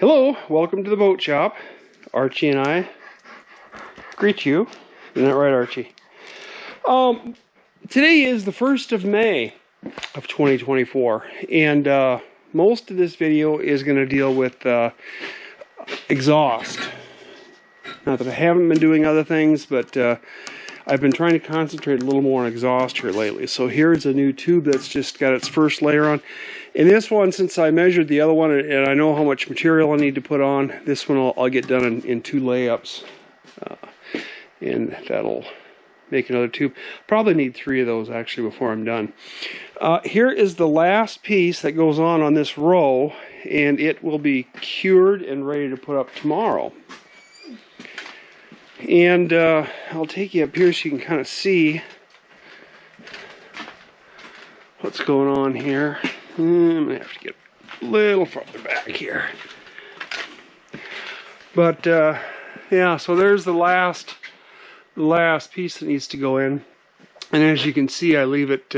Hello, welcome to the boat shop. Archie and I greet you. Isn't that right, Archie? Today is the 1st of May of 2024, and most of this video is going to deal with exhaust. Not that I haven't been doing other things, but I've been trying to concentrate a little more on exhaust here lately. So here's a new tube that's just got its first layer on. And this one, since I measured the other one and I know how much material I need to put on, this one I'll get done in 2 layups. And that'll make another tube. Probably need 3 of those actually before I'm done. Here is the last piece that goes on this row, and it will be cured and ready to put up tomorrow. And I'll take you up here so you can kind of see what's going on here. I'm going to have to get a little farther back here. But yeah, so there's the last piece that needs to go in. And as you can see, I leave it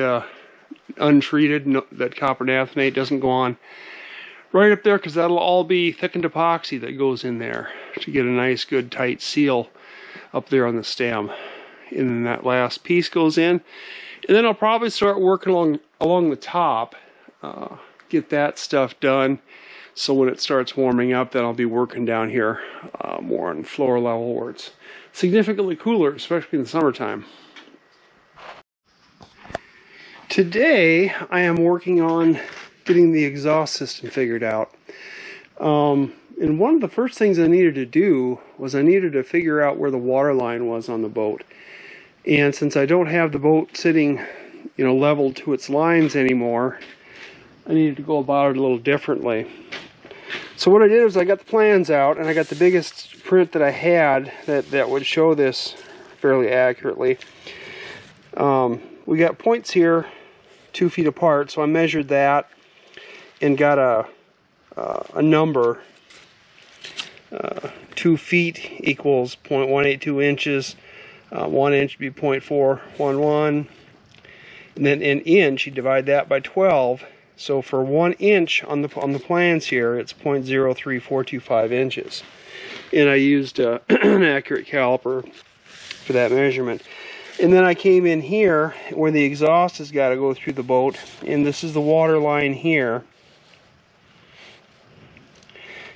untreated. No, that copper naphthenate doesn't go on right up there, because that'll all be thickened epoxy that goes in there to get a nice, good, tight seal up there on the stem. And then that last piece goes in. And then I'll probably start working along the top. Get that stuff done, so when it starts warming up, then I'll be working down here more on floor level where it's significantly cooler, especially in the summertime. Today I am working on getting the exhaust system figured out. And one of the first things I needed to do was I needed to figure out where the water line was on the boat. And since I don't have the boat sitting, leveled to its lines anymore, I needed to go about it a little differently. So what I did was I got the plans out, and I got the biggest print that I had that would show this fairly accurately. We got points here 2 feet apart, so I measured that and got a number. 2 feet equals 0.182 inches. 1 inch would be 0.411. And then in inch, you divide that by 12. So for 1 inch on the plans here, it's 0.03425 inches. And I used an accurate caliper for that measurement. And then I came in here where the exhaust has got to go through the boat, and this is the water line here.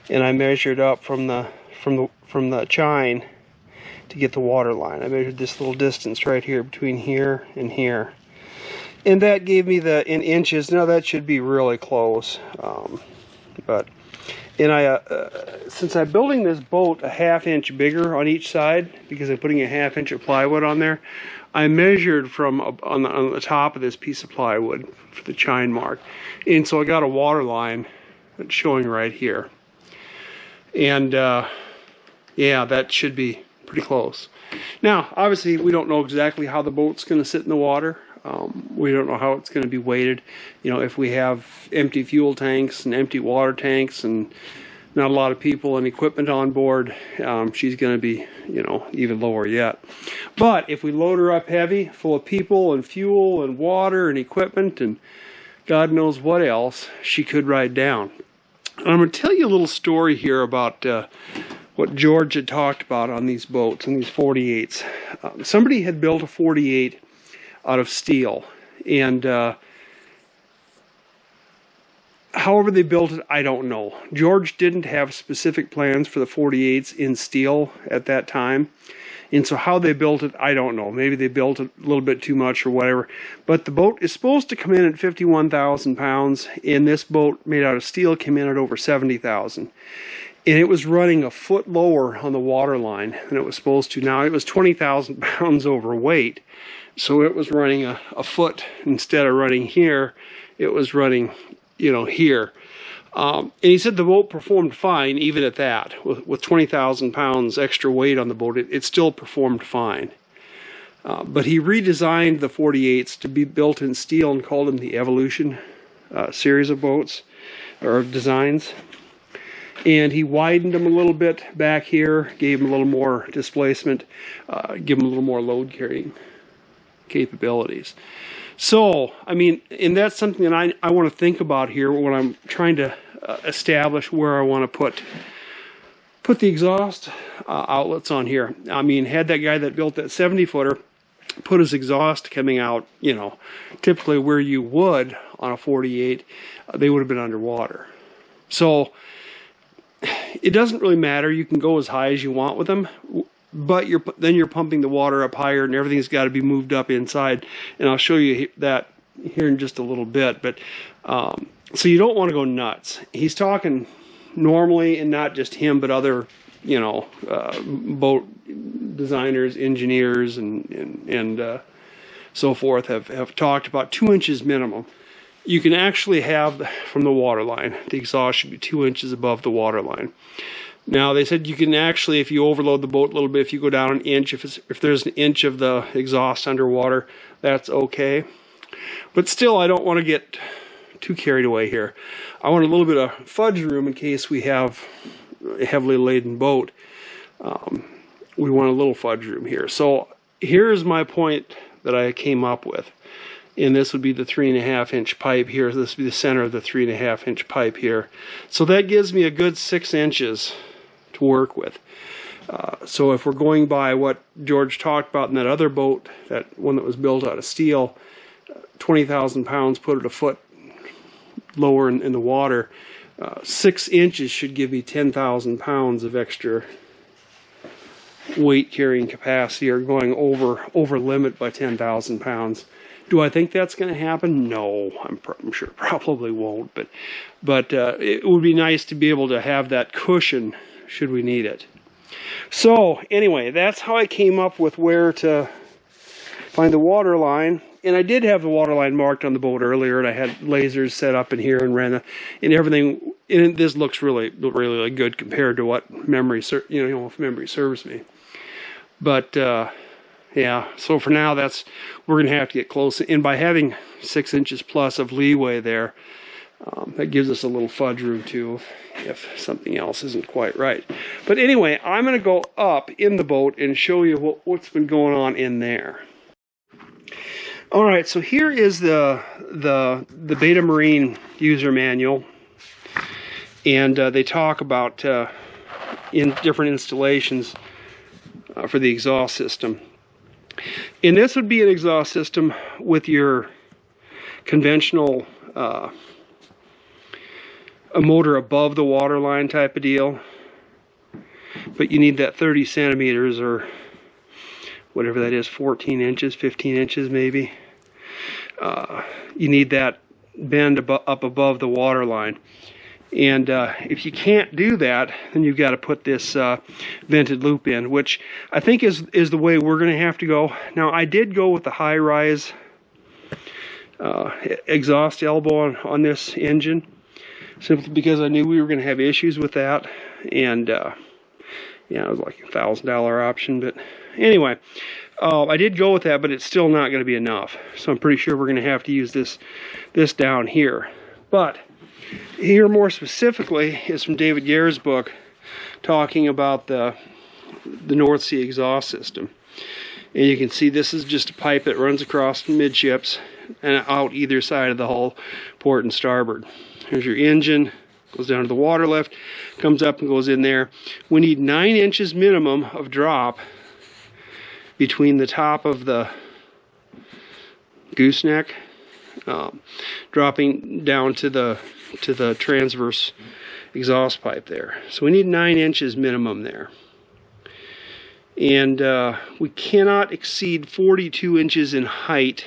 And I measured up from the chine to get the water line. I measured this little distance right here between here and here. And that gave me in inches. Now that should be really close. Since I'm building this boat a 1/2 inch bigger on each side, because I'm putting a 1/2 inch of plywood on there, I measured from on the top of this piece of plywood for the chine mark. And so I got a water line that's showing right here. And yeah, that should be pretty close. Now, obviously, we don't know exactly how the boat's going to sit in the water. We don't know how it's going to be weighted. If we have empty fuel tanks and empty water tanks and not a lot of people and equipment on board, she's going to be, even lower yet. But if we load her up heavy, full of people and fuel and water and equipment and God knows what else, she could ride down. I'm going to tell you a little story here about what George had talked about on these boats, on these 48s. Somebody had built a 48 out of steel, and however they built it, I don't know. George didn't have specific plans for the 48s in steel at that time, and so how they built it, I don't know. Maybe they built it a little bit too much or whatever, but the boat is supposed to come in at 51,000 pounds, and this boat made out of steel came in at over 70,000. And it was running a foot lower on the water line than it was supposed to. Now, it was 20,000 pounds overweight, so it was running a foot instead of running here. It was running, here. And he said the boat performed fine even at that. With 20,000 pounds extra weight on the boat, it still performed fine. But he redesigned the 48s to be built in steel and called them the Evolution series of boats, or designs. And he widened them a little bit back here, gave them a little more displacement, give them a little more load carrying capabilities. So, I mean, and that's something that I want to think about here when I'm trying to establish where I want to put the exhaust outlets on here. I mean, had that guy that built that 70-footer put his exhaust coming out, you know, typically where you would on a 48, they would have been underwater. So it doesn't really matter. You can go as high as you want with them, but then you're pumping the water up higher, and everything's got to be moved up inside. And I'll show you that here in just a little bit. But so you don't want to go nuts. He's talking normally, and not just him, but other, you know, boat designers, engineers, and so forth have talked about 2 inches minimum. You can actually have from the water line. The exhaust should be 2 inches above the water line. Now, they said you can actually, if you overload the boat a little bit, if you go down an inch, if there's an inch of the exhaust underwater, that's okay. But still, I don't want to get too carried away here. I want a little bit of fudge room in case we have a heavily laden boat. We want a little fudge room here. So here's my point that I came up with. And this would be the 3.5-inch pipe here. This would be the center of the 3.5-inch pipe here. So that gives me a good 6 inches to work with. So if we're going by what George talked about in that other boat, that one that was built out of steel, 20,000 pounds, put it a foot lower in the water, 6 inches should give me 10,000 pounds of extra weight carrying capacity, or going over limit by 10,000 pounds. Do I think that's going to happen? No, I'm sure it probably won't, but it would be nice to be able to have that cushion should we need it. So anyway, that's how I came up with where to find the water line. And I did have the water line marked on the boat earlier, and I had lasers set up in here and ran and everything. And this looks really good compared to what memory, if memory serves me. But yeah, so for now, we're going to have to get close. And by having 6 inches plus of leeway there, that gives us a little fudge room too, if something else isn't quite right. But anyway, I'm going to go up in the boat and show you what's been going on in there. All right, so here is the Beta Marine user manual, and they talk about in different installations for the exhaust system. And this would be an exhaust system with your conventional a motor above the water line type of deal, but you need that 30 centimeters or whatever that is, 14 inches, 15 inches maybe. You need that bend up above the water line. And if you can't do that, then you've got to put this vented loop in, which I think is the way we're going to have to go. Now, I did go with the high-rise exhaust elbow on this engine, simply because I knew we were going to have issues with that. And yeah, it was like a $1,000 option. But anyway, I did go with that, but it's still not going to be enough. So I'm pretty sure we're going to have to use this down here. But here more specifically is from David Gare's book, talking about the North Sea exhaust system. And you can see this is just a pipe that runs across midships and out either side of the hull, port and starboard. Here's your engine, goes down to the water lift, comes up and goes in there. We need 9 inches minimum of drop between the top of the gooseneck, dropping down to the transverse exhaust pipe there. So we need 9 inches minimum there. And we cannot exceed 42 inches in height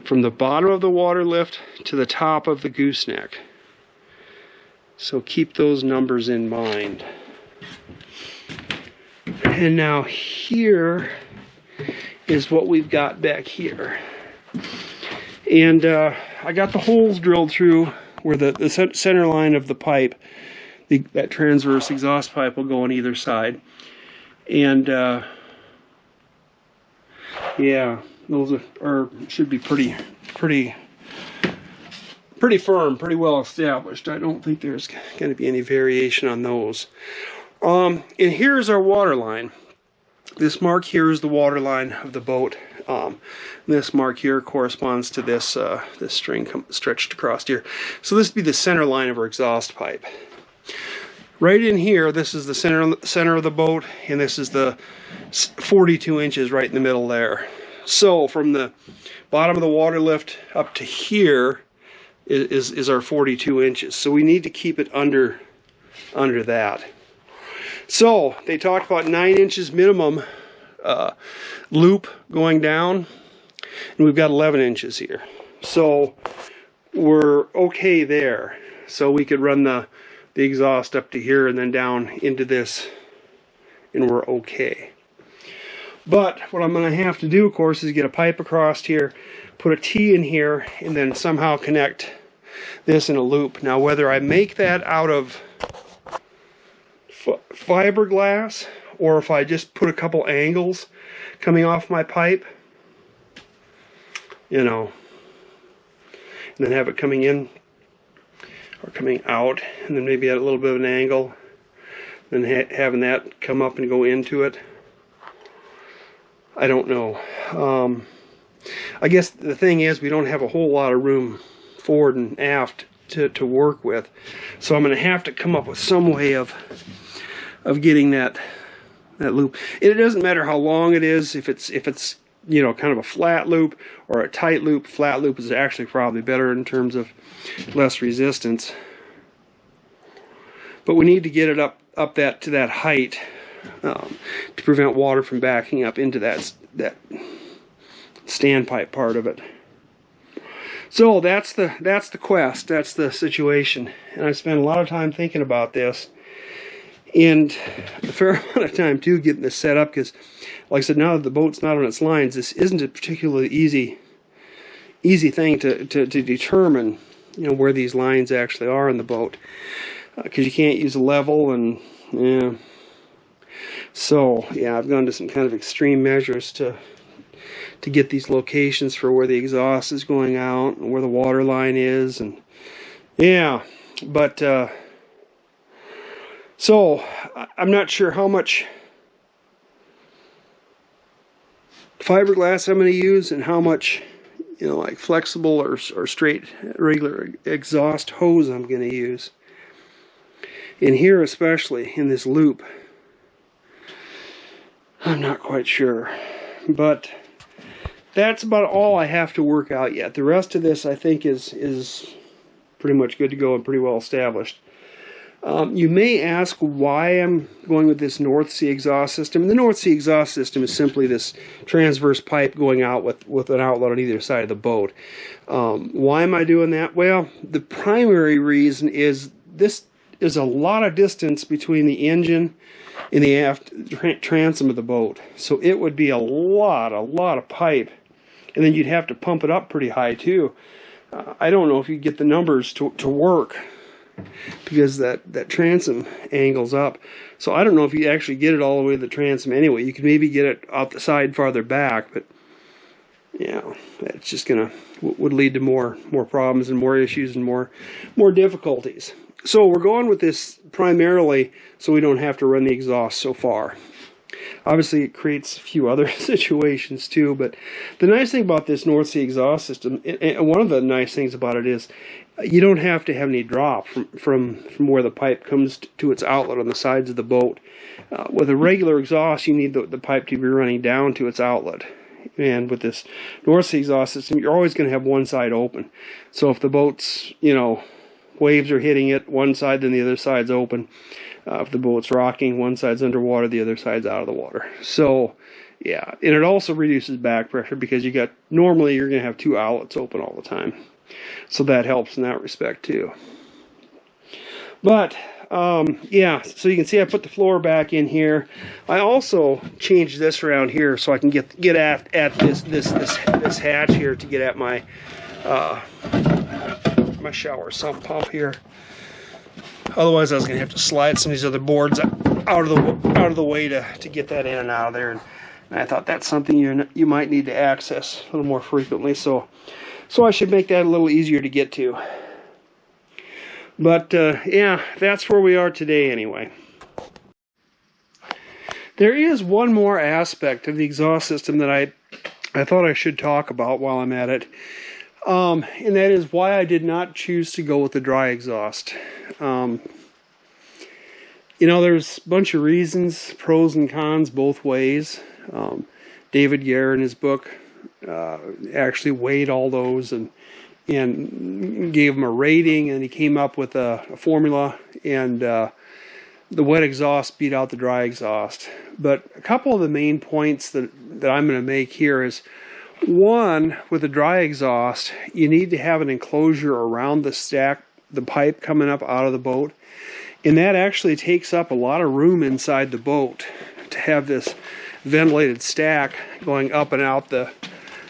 from the bottom of the water lift to the top of the gooseneck. So keep those numbers in mind. And now here is what we've got back here. And I got the holes drilled through where the center line of the pipe, that transverse exhaust pipe, will go on either side. And yeah, those should be pretty firm, pretty well established. I don't think there's going to be any variation on those. And here's our water line. This mark here is the water line of the boat. This mark here corresponds to this this string stretched across here. So this would be the center line of our exhaust pipe. Right in here, this is the center of the boat, and this is the 42 inches right in the middle there. So from the bottom of the water lift up to here is our 42 inches. So we need to keep it under that. So they talked about 9 inches minimum loop going down, and we've got 11 inches here. So we're okay there. So we could run the exhaust up to here and then down into this, and we're okay. But what I'm going to have to do, of course, is get a pipe across here, put a T in here, and then somehow connect this in a loop. Now, whether I make that out of fiberglass or if I just put a couple angles coming off my pipe, you know, and then have it coming in or coming out, and then maybe at a little bit of an angle, then having that come up and go into it, I don't know. I guess the thing is, we don't have a whole lot of room forward and aft to work with, so I'm going to have to come up with some way of getting that loop. And it doesn't matter how long it is. If it's you know, kind of a flat loop or a tight loop. Flat loop is actually probably better in terms of less resistance. But we need to get it up to that height to prevent water from backing up into that standpipe part of it. So that's the quest. That's the situation. And I spent a lot of time thinking about this, and a fair amount of time too getting this set up, because like I said, now that the boat's not on its lines, this isn't a particularly easy thing to determine, you know, where these lines actually are in the boat, because you can't use a level, and yeah. So yeah, I've gone to some kind of extreme measures to get these locations for where the exhaust is going out and where the water line is, and yeah, but so I'm not sure how much fiberglass I'm going to use and how much, you know, like flexible or straight regular exhaust hose I'm going to use. In here, especially in this loop, I'm not quite sure, but that's about all I have to work out yet. The rest of this, I think, is pretty much good to go and pretty well established. You may ask why I'm going with this North Sea exhaust system. The North Sea exhaust system is simply this transverse pipe going out with an outlet on either side of the boat. Why am I doing that? Well, the primary reason is this is a lot of distance between the engine and the aft transom of the boat. So it would be a lot of pipe. And then you'd have to pump it up pretty high too. I don't know if you get the numbers to work, because that transom angles up. So I don't know if you actually get it all the way to the transom anyway. You could maybe get it off the side farther back, but yeah, that's just would lead to more problems and more issues and more difficulties. So we're going with this primarily so we don't have to run the exhaust so far. Obviously, it creates a few other situations too, but the nice thing about this North Sea exhaust system, and one of the nice things about it, is you don't have to have any drop from where the pipe comes to its outlet on the sides of the boat. With a regular exhaust, you need the pipe to be running down to its outlet. And with this North Sea exhaust system, you're always going to have one side open. So if the boat's, you know, waves are hitting it, one side, then the other side's open. If the boat's rocking, one side's underwater, the other side's out of the water. So, yeah, and it also reduces back pressure, because normally you're going to have two outlets open all the time. So that helps in that respect too. But, yeah, so you can see I put the floor back in here. I also changed this around here so I can get at this hatch here to get at my my shower sump pump here. Otherwise, I was going to have to slide some of these other boards out of the way to get that in and out of there. And I thought that's something you might need to access a little more frequently. So I should make that a little easier to get to. But yeah, that's where we are today anyway. There is one more aspect of the exhaust system that I thought I should talk about while I'm at it. And that is why I did not choose to go with the dry exhaust. You know, there's a bunch of reasons, pros and cons both ways. David Guerre in his book actually weighed all those and gave them a rating, and he came up with a formula, and the wet exhaust beat out the dry exhaust. But a couple of the main points that I'm going to make here is, one, with the dry exhaust, you need to have an enclosure around the pipe coming up out of the boat. And that actually takes up a lot of room inside the boat to have this ventilated stack going up and out the,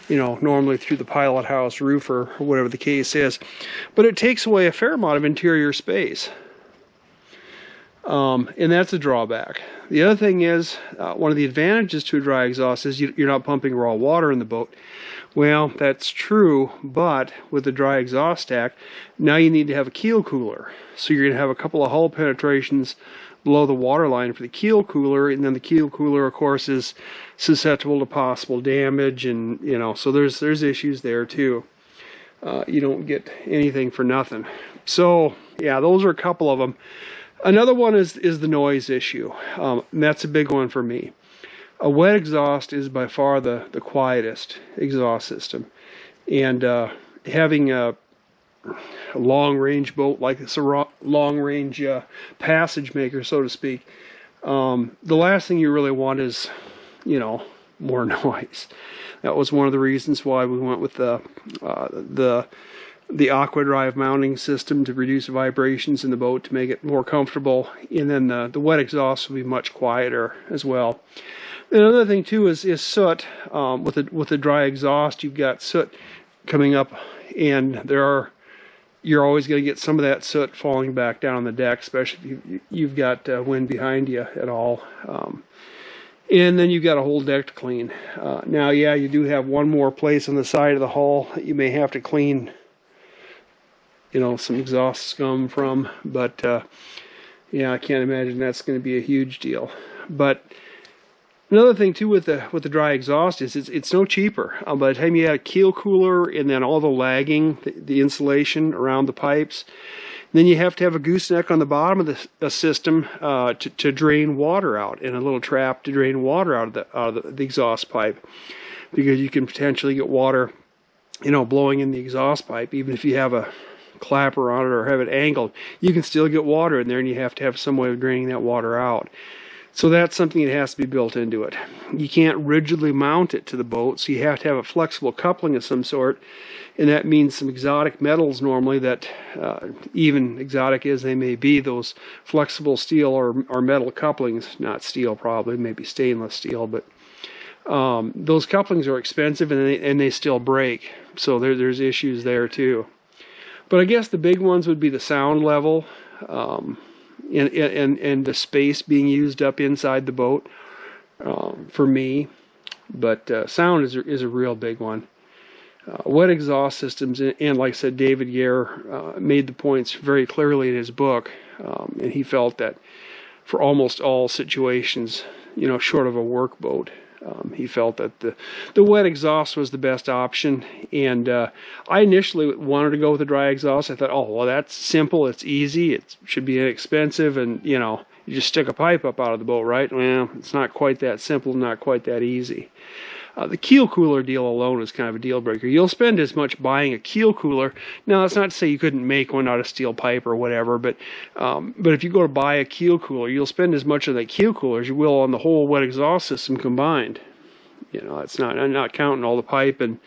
normally through the pilot house roof or whatever the case is. But it takes away a fair amount of interior space. And that's a drawback. The other thing is, one of the advantages to a dry exhaust is you're not pumping raw water in the boat. Well, that's true, but with the dry exhaust stack, now you need to have a keel cooler. So you're going to have a couple of hull penetrations below the water line for the keel cooler, and then the keel cooler, of course, is susceptible to possible damage, and so there's issues there too. You don't get anything for nothing. So yeah, those are a couple of them. Another one is the noise issue, and that's a big one for me. A wet exhaust is by far the quietest exhaust system, and having a long-range boat like this, a long-range passage maker, so to speak, the last thing you really want is, more noise. That was one of the reasons why we went with the Aquadrive mounting system to reduce vibrations in the boat to make it more comfortable, and then the wet exhaust will be much quieter as well. Another thing too is soot. With the dry exhaust, you've got soot coming up, and you're always going to get some of that soot falling back down on the deck, especially if you've got wind behind you at all. And then you've got a whole deck to clean. Now, yeah, you do have one more place on the side of the hull that you may have to clean, some exhaust scum from, but yeah, I can't imagine that's going to be a huge deal. But another thing too with the dry exhaust is it's no cheaper. By the time you add a keel cooler and then all the lagging, the insulation around the pipes, then you have to have a gooseneck on the bottom of the system to drain water out, and a little trap to drain water out of the exhaust pipe, because you can potentially get water, blowing in the exhaust pipe. Even if you have a clapper on it or have it angled, you can still get water in there, and you have to have some way of draining that water out. So that's something that has to be built into it. You can't rigidly mount it to the boat, so you have to have a flexible coupling of some sort, and that means some exotic metals normally that, even exotic as they may be, those flexible steel or metal couplings, not steel probably, maybe stainless steel, but those couplings are expensive, and they still break, so there's issues there too. But I guess the big ones would be the sound level, and the space being used up inside the boat for me. But sound is a real big one. Wet exhaust systems, and like I said, David Guerre made the points very clearly in his book, and he felt that for almost all situations, short of a work boat, he felt that the wet exhaust was the best option. And I initially wanted to go with the dry exhaust. I thought, oh, well, that's simple, it's easy, it should be inexpensive, and you just stick a pipe up out of the boat, right? Well, it's not quite that simple, not quite that easy. The keel cooler deal alone is kind of a deal breaker. You'll spend as much buying a keel cooler. Now, that's not to say you couldn't make one out of steel pipe or whatever, but if you go to buy a keel cooler, you'll spend as much on that keel cooler as you will on the whole wet exhaust system combined. I'm not counting all the pipe and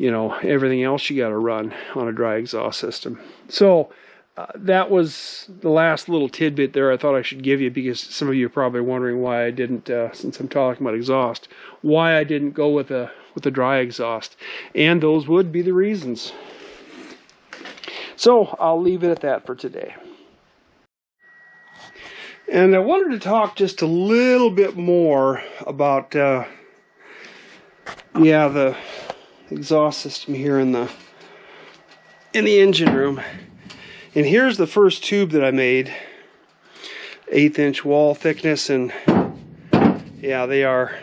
everything else you got to run on a dry exhaust system. So that was the last little tidbit there I thought I should give you, because some of you are probably wondering why I didn't, since I'm talking about exhaust, why I didn't go with the dry exhaust. And those would be the reasons. So I'll leave it at that for today. And I wanted to talk just a little bit more about the exhaust system here in the engine room. And here's the first tube that I made, 1/8 inch wall thickness, and Yeah, they are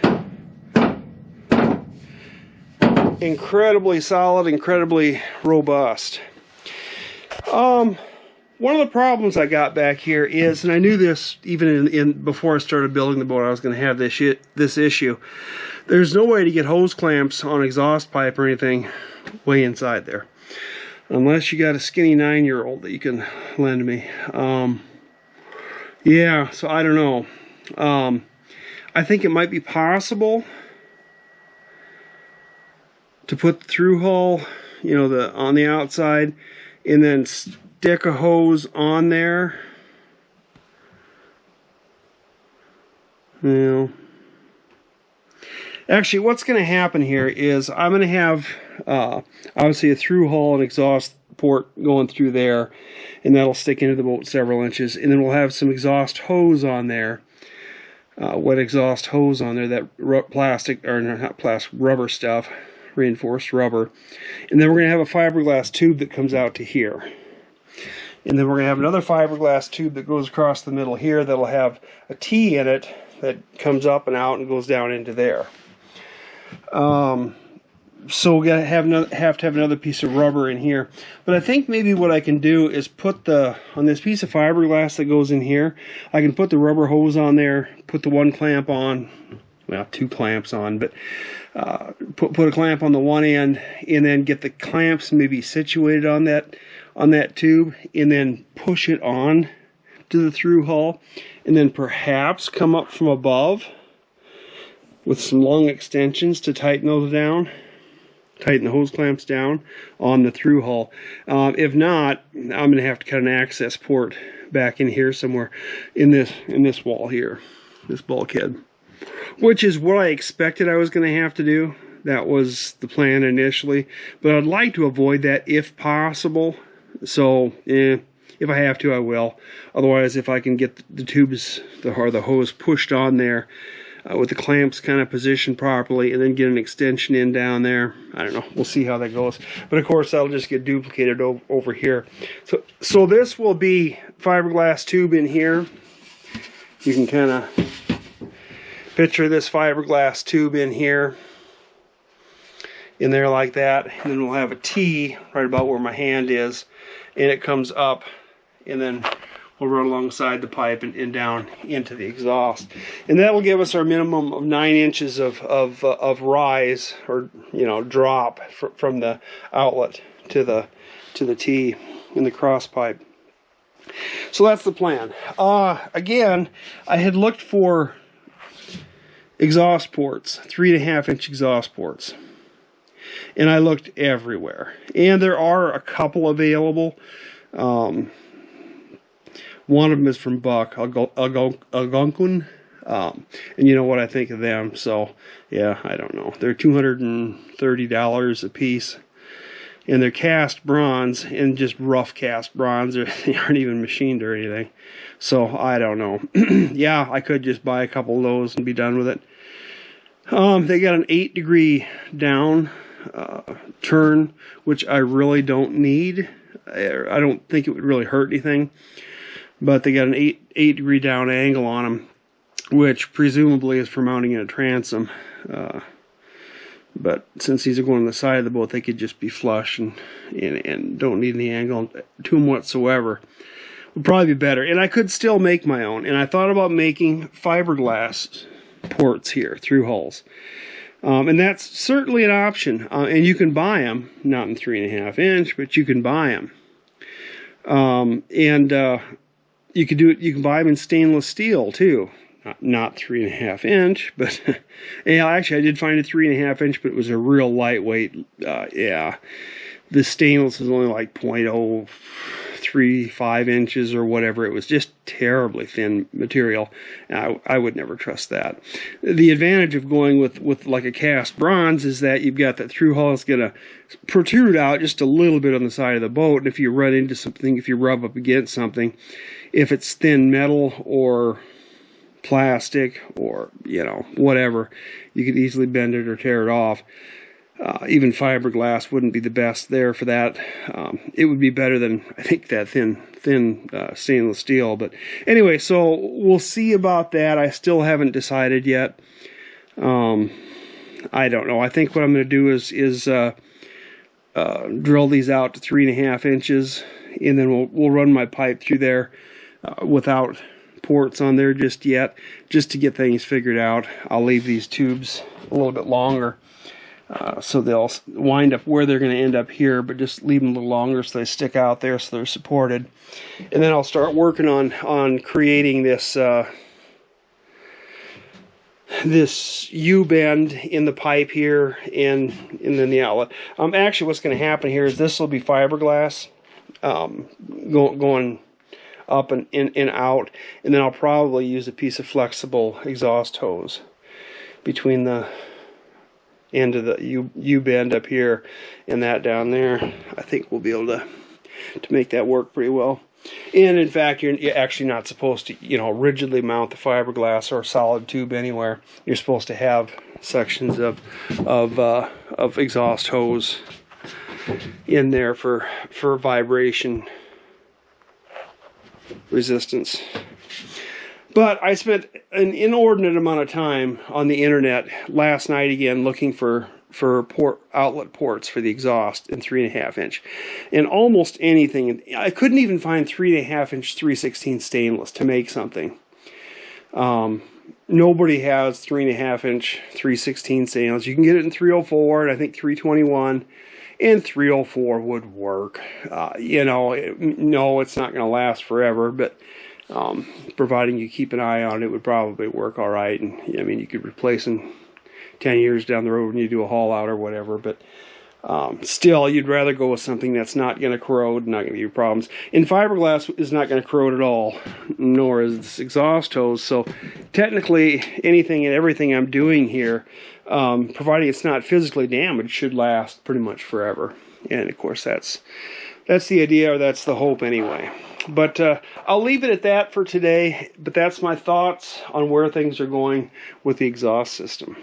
incredibly solid, incredibly robust. One of the problems I got back here is, and I knew this even in before I started building the boat, I was going to have this issue. There's no way to get hose clamps on exhaust pipe or anything way inside there, unless you got a skinny 9-year-old that you can lend me. Yeah, so I don't know. I think it might be possible to put the through hull, you know, on the outside, and then stick a hose on there. You know, actually, what's going to happen here is I'm going to have obviously a through hull and exhaust port going through there, and that'll stick into the boat several inches, and then we'll have some exhaust hose on there, wet exhaust hose on there, that plastic, or not plastic, rubber stuff, reinforced rubber, and then we're going to have a fiberglass tube that comes out to here. And then we're going to have another fiberglass tube that goes across the middle here that'll have a T in it that comes up and out and goes down into there. So we're going to have to have another piece of rubber in here. But I think maybe what I can do is put on this piece of fiberglass that goes in here, I can put the rubber hose on there, put the one clamp on, well, 2 clamps on, but put a clamp on the one end, and then get the clamps maybe situated on that tube, and then push it on to the through hull, and then perhaps come up from above with some long extensions to tighten those down, tighten the hose clamps down on the through hull. If not, I'm going to have to cut an access port back in here somewhere in this wall here, this bulkhead, which is what I expected I was going to have to do. That was the plan initially, but I'd like to avoid that if possible. So, if I have to, I will. Otherwise, if I can get the tubes, or the hose pushed on there with the clamps kind of positioned properly, and then get an extension in down there, I don't know. We'll see how that goes. But of course, that'll just get duplicated over here. So this will be fiberglass tube in here. You can kind of picture this fiberglass tube in here, in there like that, and then we'll have a T right about where my hand is, and it comes up, and then we'll run alongside the pipe and down into the exhaust, and that will give us our minimum of 9 inches of rise, or drop from the outlet to the T in the cross pipe. So that's the plan. Again, I had looked for exhaust ports, 3.5-inch exhaust ports, and I looked everywhere, and there are a couple available. One of them is from Buck, Algonquin, and you know what I think of them. So yeah, I don't know. They're $230 a piece, and they're cast bronze, and just rough cast bronze. They aren't even machined or anything. So I don't know. Yeah, I could just buy a couple of those and be done with it. They got an 8-degree down turn, which I really don't need. I don't think it would really hurt anything, but they got an 8-degree down angle on them, which presumably is for mounting in a transom. But since these are going on the side of the boat, they could just be flush and don't need any angle to them whatsoever. Would probably be better. And I could still make my own. And I thought about making fiberglass ports here, through hulls. And that's certainly an option. And you can buy them, not in 3.5-inch, but you can buy them. You could do it. You can buy them in stainless steel too. Not 3.5-inch, but yeah, actually I did find a 3.5-inch, but it was a real lightweight. Yeah, the stainless is only like 0.035 inches or whatever. It was just terribly thin material. I would never trust that. The advantage of going with like a cast bronze is that you've got that through hull is going to protrude out just a little bit on the side of the boat, and if you run into something, if you rub up against something, if it's thin metal or plastic or whatever, you could easily bend it or tear it off. Even fiberglass wouldn't be the best there for that. It would be better than, I think, that thin stainless steel. But anyway, so we'll see about that. I still haven't decided yet. I don't know. I think what I'm going to do is drill these out to 3.5 inches, and then we'll run my pipe through there without ports on there just yet, just to get things figured out. I'll leave these tubes a little bit longer. So they'll wind up where they're going to end up here, but just leave them a little longer so they stick out there so they're supported. And then I'll start working on creating this this U-bend in the pipe here and then the outlet. Actually, what's going to happen here is this will be fiberglass going up and in and out, and then I'll probably use a piece of flexible exhaust hose between the end of the U-bend up here and that down there. I think we'll be able to make that work pretty well. And in fact, you're actually not supposed to, rigidly mount the fiberglass or solid tube anywhere. You're supposed to have sections of exhaust hose in there for vibration resistance. But I spent an inordinate amount of time on the internet last night again looking for outlet ports for the exhaust in 3.5 inch, and almost anything. I couldn't even find 3.5 inch 3/16 stainless to make something. Nobody has 3.5 inch 3/16 stainless. You can get it in 304 and I think 321, and 304 would work. No, it's not going to last forever, but providing you keep an eye on it, would probably work all right. And I mean, you could replace them 10 years down the road when you do a haul out or whatever, but still, you'd rather go with something that's not going to corrode, not going to give you problems. And fiberglass is not going to corrode at all, nor is this exhaust hose. So technically, anything and everything I'm doing here, providing it's not physically damaged, should last pretty much forever. And of course, that's the idea, or that's the hope anyway. But I'll leave it at that for today. But that's my thoughts on where things are going with the exhaust system.